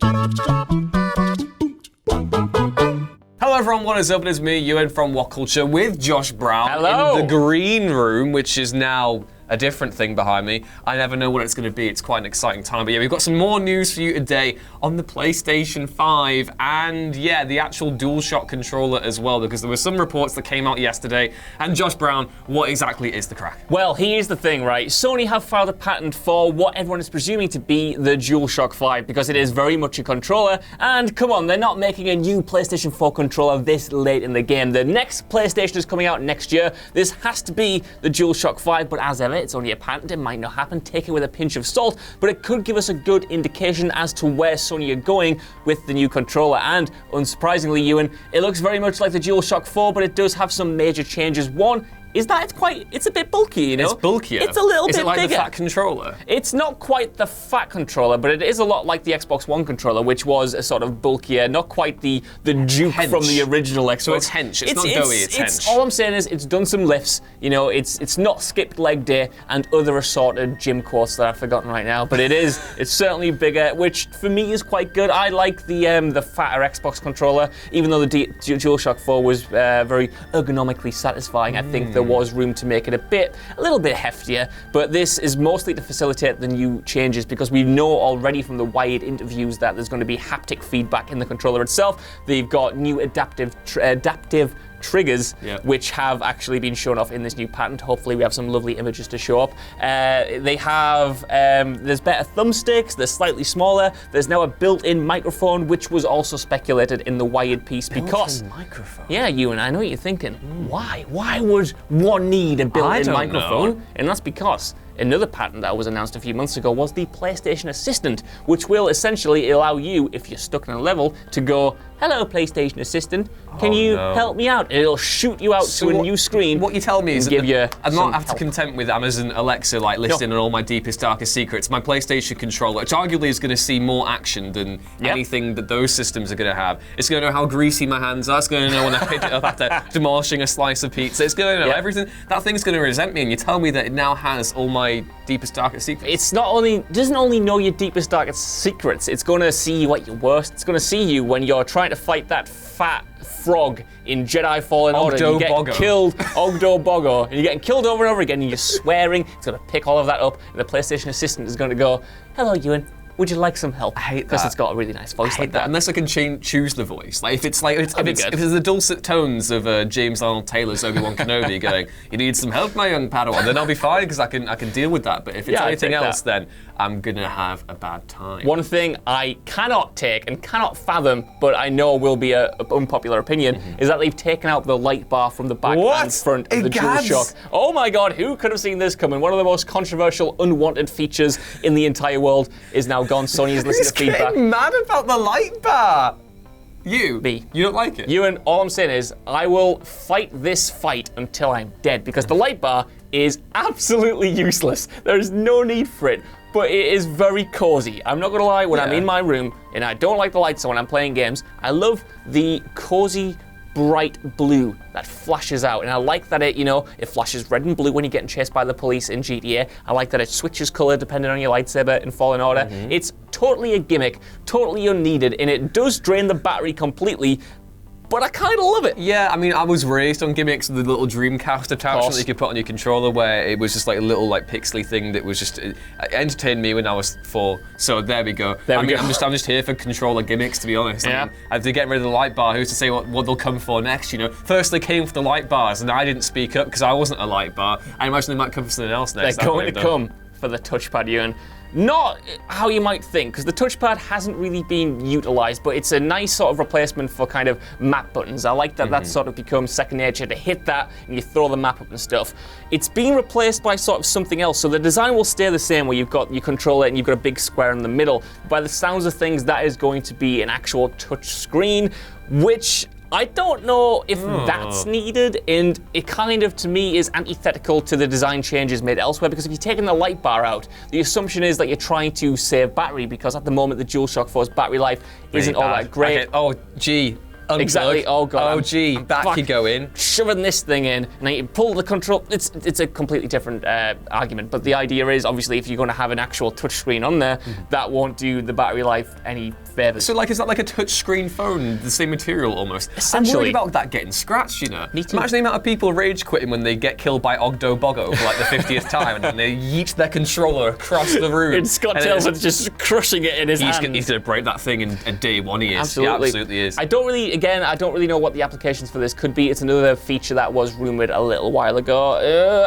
Hello everyone, what is up? It is me, Ewan from WhatCulture, with Josh Brown. Hello. In the green room, which is now a different thing behind me. I never know what it's going to be. It's quite an exciting time. But yeah, we've got some more news for you today on the PlayStation 5 and yeah, the actual DualShock controller as well, because there were some reports that came out yesterday. And Josh Brown, what exactly is the crack? Well, here's the thing, right? Sony have filed a patent for what everyone is presuming to be the DualShock 5, because it is very much a controller. And come on, they're not making a new PlayStation 4 controller this late in the game. The next PlayStation is coming out next year. This has to be the DualShock 5, but as ever, it's only a patent. It might not happen. Take it with a pinch of salt, but it could give us a good indication as to where Sony are going with the new controller. And unsurprisingly, Ewan, it looks very much like the DualShock 4, but it does have some major changes. One is that it's a bit bulky, you know? It's bulkier. It's a little bit bigger. Is it like the fat controller? It's not quite the fat controller, but it is a lot like the Xbox One controller, which was a sort of bulkier, not quite the Duke hench from the original Xbox. So it's hench, it's not doughy, it's hench. All I'm saying is it's done some lifts, you know, it's not skipped leg day and other assorted gym quotes that I've forgotten right now, but it's certainly bigger, which for me is quite good. I like the fatter Xbox controller, even though the DualShock 4 was very ergonomically satisfying. I think there was room to make it a little bit heftier, but this is mostly to facilitate the new changes, because we know already from the Wired interviews that there's going to be haptic feedback in the controller itself. They've got new adaptive triggers, which have actually been shown off in this new patent. Hopefully we have some lovely images to show up. They have, there's better thumbsticks, they're slightly smaller. There's now a built-in microphone, which was also speculated in the Wired piece because... Built-in microphone? Yeah, Ewan, I know what you're thinking. Why? Why would one need a built-in microphone? And that's because another patent that was announced a few months ago was the PlayStation Assistant, which will essentially allow you, if you're stuck in a level, to go, "Hello, PlayStation Assistant, can you help me out?" And it'll shoot you out to a new screen. What you tell me is that I'm not after content with Amazon Alexa listing on all my deepest, darkest secrets. My PlayStation controller, which arguably is going to see more action than anything that those systems are going to have. It's going to know how greasy my hands are. It's going to know when I pick it up after demolishing a slice of pizza. It's going to know everything. That thing's going to resent me, and you tell me that it now has all my deepest, darkest secrets. It doesn't only know your deepest, darkest secrets, it's going to see you at your worst. It's going to see you when you're trying to fight that fat frog in Jedi Fallen Order. And you get killed, Ogdo Bogo, and you're getting killed over and over again, and you're swearing. It's going to pick all of that up, and the PlayStation Assistant is going to go, "Hello, Ewan. Would you like some help?" I hate that. Because it's got a really nice voice like that. Unless I can choose the voice. Like if it's the dulcet tones of James Arnold Taylor's Obi-Wan Kenobi going, "You need some help, my young Padawan," then I'll be fine because I can deal with that. But if it's anything else, then I'm gonna have a bad time. One thing I cannot take and cannot fathom, but I know will be an unpopular opinion, is that they've taken out the light bar from the back and front of the DualShock. Oh my God, who could have seen this coming? One of the most controversial, unwanted features in the entire world is now gone. Sony is listening to feedback. Who's getting mad about the light bar? You? Me. You don't like it? Ewan, all I'm saying is I will fight this fight until I'm dead, because the light bar is absolutely useless. There is no need for it, but it is very cozy. I'm not gonna lie, when I'm in my room and I don't like the lights on when I'm playing games, I love the cozy, bright blue that flashes out, and I like that it flashes red and blue when you're getting chased by the police in GTA. I like that it switches color depending on your lightsaber in Fallen Order. It's totally a gimmick, totally unneeded, and it does drain the battery completely, but I kind of love it. Yeah, I mean, I was raised on gimmicks with the little Dreamcast attachment that you could put on your controller, where it was just like a little pixely thing that was just it entertained me when I was 4. So there we go. I'm just here for controller gimmicks, to be honest. Yeah. I mean, if they're getting rid of the light bar, who's to say what they'll come for next? You know, first they came for the light bars, and I didn't speak up because I wasn't a light bar. I imagine they might come for something else next. They're going to come for the touchpad, Ewan. Not how you might think, because the touchpad hasn't really been utilized, but it's a nice sort of replacement for kind of map buttons. I like that that sort of becomes second nature to hit that and you throw the map up and stuff. It's being replaced by sort of something else, so the design will stay the same where you've got your controller and you've got a big square in the middle. By the sounds of things, that is going to be an actual touch screen, which I don't know if that's needed, and it kind of, to me, is antithetical to the design changes made elsewhere, because if you're taking the light bar out, the assumption is that you're trying to save battery, because at the moment the DualShock 4's battery life isn't all that great. Okay. Oh, gee, Unplug. Exactly. Oh god. Oh gee, back you go in. Shoving this thing in, and you pull the control. It's a completely different argument, but the idea is obviously if you're going to have an actual touchscreen on there, that won't do the battery life any favors. So like, is that like a touchscreen phone, the same material almost? Essentially. I'm worried about that getting scratched, you know. Me too. Imagine the amount of people rage quitting when they get killed by Ogdo Boggo for like the 50th time, and then they yeet their controller across the room. And Scott Tailson's just crushing it in his hand. He's going to break that thing in day one. He is. Absolutely. He absolutely is. I don't really know what the applications for this could be. It's another feature that was rumored a little while ago.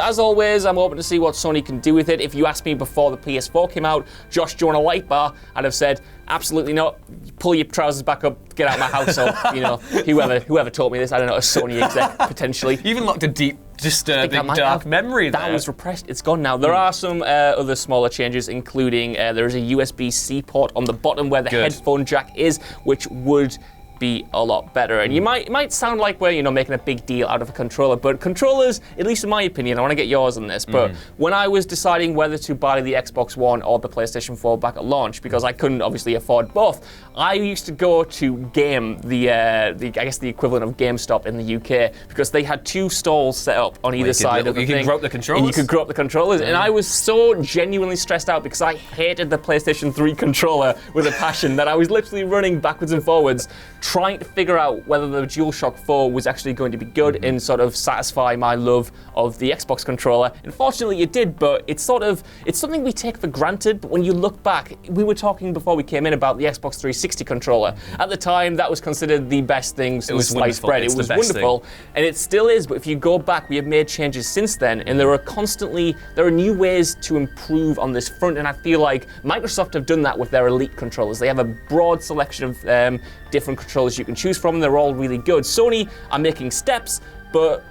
As always, I'm hoping to see what Sony can do with it. If you asked me before the PS4 came out, Josh, do you want a light bar? I'd have said, absolutely not. Pull your trousers back up, get out of my house. Or, you know, whoever taught me this, I don't know, a Sony exec, potentially. You even locked a deep, disturbing, dark memory there. That was repressed. It's gone now. There are some other smaller changes, including there is a USB-C port on the bottom where the headphone jack is, which would be a lot better. And you might sound like we're making a big deal out of a controller, but controllers, at least in my opinion, I want to get yours on this, but when I was deciding whether to buy the Xbox One or the PlayStation 4 back at launch, because I couldn't obviously afford both, I used to go to Game, I guess the equivalent of GameStop in the UK, because they had two stalls set up on either side of the thing. You could grow up the controllers? And you could grow up the controllers, and I was so genuinely stressed out because I hated the PlayStation 3 controller with a passion that I was literally running backwards and forwards, trying to figure out whether the DualShock 4 was actually going to be good and sort of satisfy my love of the Xbox controller. Unfortunately, it did, but it's something we take for granted. But when you look back, we were talking before we came in about the Xbox 360 controller. At the time, that was considered the best thing since sliced bread. It was wonderful, and it still is. But if you go back, we have made changes since then, and there are new ways to improve on this front. And I feel like Microsoft have done that with their Elite controllers. They have a broad selection of different controllers you can choose from. They're all really good. Sony are making steps, but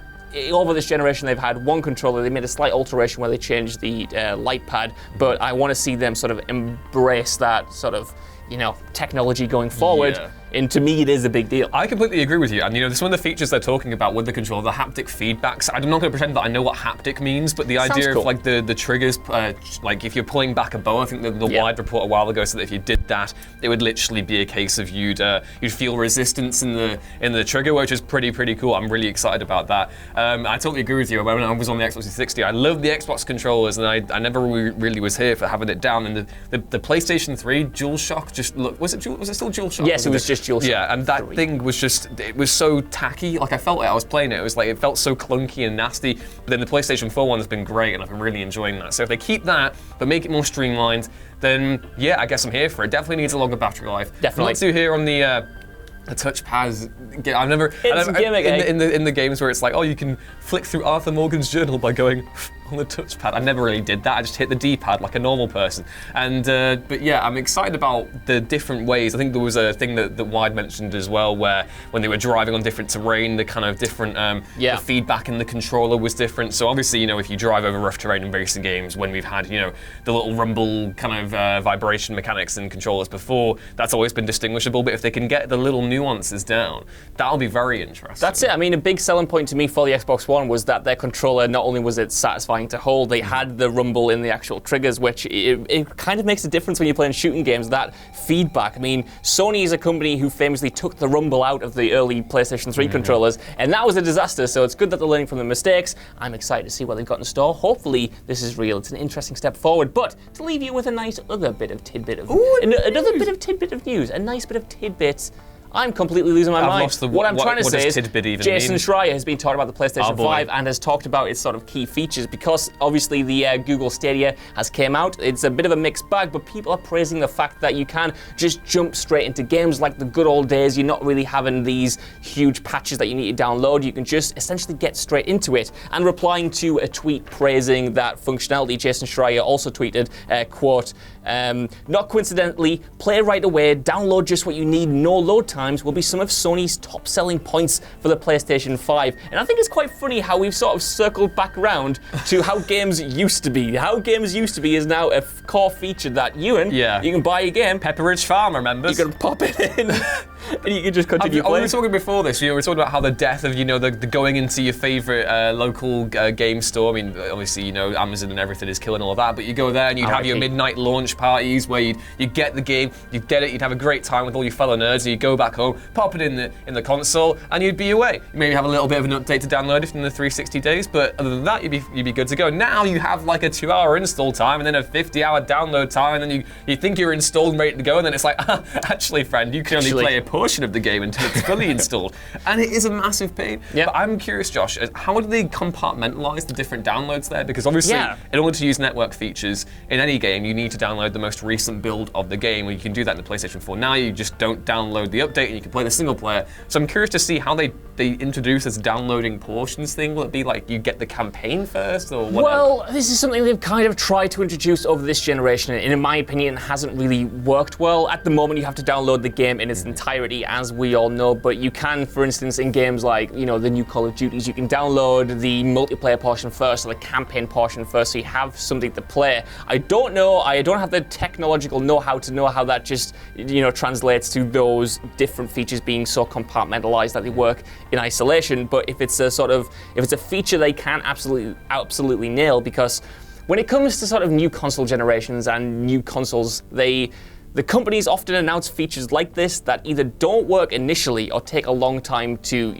over this generation they've had one controller. They made a slight alteration where they changed the light pad, but I want to see them sort of embrace that sort of technology going forward. Yeah. And to me, it is a big deal. I completely agree with you. And this is one of the features they're talking about with the controller, the haptic feedbacks. I'm not going to pretend that I know what haptic means, but the idea of like the triggers, like if you're pulling back a bow, I think the Wide report a while ago said that if you did that, it would literally be a case of you'd feel resistance in the trigger, which is pretty cool. I'm really excited about that. I totally agree with you. When I was on the Xbox 360, I loved the Xbox controllers, and I never really was here for having it down. And the PlayStation 3 DualShock just looked. Was it still DualShock? Yes, it was just DualShock. Yeah, and that thing was it was so tacky. Like I felt like I was playing it. It was like it felt so clunky and nasty. But then the PlayStation 4 one has been great, and I've been really enjoying that. So if they keep that, but make it more streamlined, then yeah, I guess I'm here for it. Definitely needs a longer battery life. Definitely. Not to hear on the touchpads. I've never in the games where it's like, oh, you can flick through Arthur Morgan's journal by going on the touchpad. I never really did that. I just hit the D-pad like a normal person. And but yeah, I'm excited about the different ways. I think there was a thing that Wide mentioned as well, where when they were driving on different terrain, the kind of different the feedback in the controller was different. So obviously, if you drive over rough terrain in racing games, when we've had the little rumble kind of vibration mechanics in controllers before, that's always been distinguishable. But if they can get the little nuances down, that'll be very interesting. That's it. I mean, a big selling point to me for the Xbox One was that their controller, not only was it satisfying to hold, they had the rumble in the actual triggers, which it kind of makes a difference when you're playing shooting games, that feedback. I mean, Sony is a company who famously took the rumble out of the early PlayStation 3 controllers, and that was a disaster, so it's good that they're learning from the mistakes. I'm excited to see what they've got in store. Hopefully, this is real. It's an interesting step forward, but to leave you with a nice other bit of tidbit of another bit of tidbit of news, a nice bit of tidbits. I'm completely losing my mind. What I'm trying to say is Jason Schreier has been talking about the PlayStation 5 and has talked about its sort of key features, because obviously the Google Stadia has came out. It's a bit of a mixed bag, but people are praising the fact that you can just jump straight into games like the good old days. You're not really having these huge patches that you need to download. You can just essentially get straight into it. And replying to a tweet praising that functionality, Jason Schreier also tweeted, quote, not coincidentally, play right away, download just what you need, no load times will be some of Sony's top selling points for the PlayStation 5. And I think it's quite funny how we've sort of circled back around to how games used to be. How games used to be is now a core feature that you can buy a game. Pepperidge Farm, remember? You can pop it in. And you can just continue playing. We were talking before this, we were talking about how the death of, the going into your favourite local game store. I mean, obviously, Amazon and everything is killing all of that, but you go there and you'd have your midnight launch parties where you'd get the game, you'd get it, you'd have a great time with all your fellow nerds, and you'd go back home, pop it in the console, and you'd be away. You maybe have a little bit of an update to download it in the 360 days, but other than that, you'd be good to go. Now you have like a 2-hour install time and then a 50-hour download time, and then you think you're installed and ready to go, and then it's like, actually, friend, you can only play a portion of the game until it's fully installed. And it is a massive pain. Yep. But I'm curious, Josh, how do they compartmentalize the different downloads there? Because obviously, in order to use network features in any game, you need to download the most recent build of the game, and you can do that in the PlayStation 4. Now you just don't download the update and you can play the single player. So I'm curious to see how they introduce this downloading portions thing. Will it be like you get the campaign first or whatever? Well, this is something they've kind of tried to introduce over this generation, and in my opinion, it hasn't really worked well. At the moment, you have to download the game in its entirety, as we all know, but you can, for instance, in games like, the new Call of Duties, you can download the multiplayer portion first, or the campaign portion first, so you have something to play. I don't have the technological know-how to know how that just, translates to those different features being so compartmentalized that they work in isolation, but if it's a feature they can absolutely nail, because when it comes to sort of new console generations and new consoles, the companies often announce features like this that either don't work initially or take a long time to,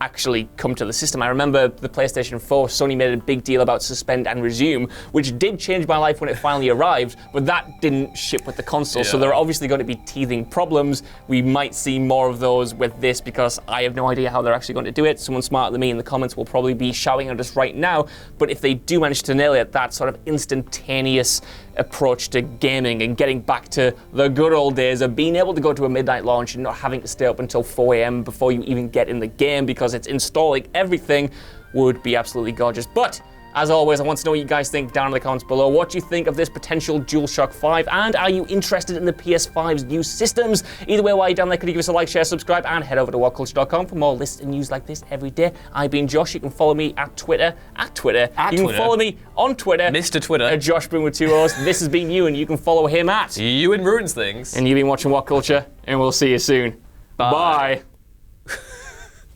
actually come to the system. I remember the PlayStation 4, Sony made a big deal about Suspend and Resume, which did change my life when it finally arrived, but that didn't ship with the console. So there are obviously going to be teething problems. We might see more of those with this because I have no idea how they're actually going to do it. Someone smarter than me in the comments will probably be shouting at us right now, but if they do manage to nail it, that sort of instantaneous approach to gaming and getting back to the good old days of being able to go to a midnight launch and not having to stay up until 4 a.m. before you even get in the game because it's installing everything would be absolutely gorgeous. But as always, I want to know what you guys think down in the comments below. What do you think of this potential DualShock 5? And are you interested in the PS5's new systems? Either way, while you're down there, could you give us a like, share, subscribe, and head over to WhatCulture.com for more lists and news like this every day. I've been Josh. You can follow me at Twitter. You can follow me on Twitter. Mr. Twitter. At Josh Broom with 2 O's. This has been you, and you can follow him at Ewan Ruins Things. And you've been watching WhatCulture, and we'll see you soon. Bye.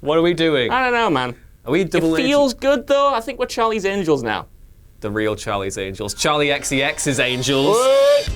What are we doing? I don't know, man. Are we double It feels good, though. I think we're Charlie's Angels now. The real Charlie's Angels. Charlie XCX's Angels. What?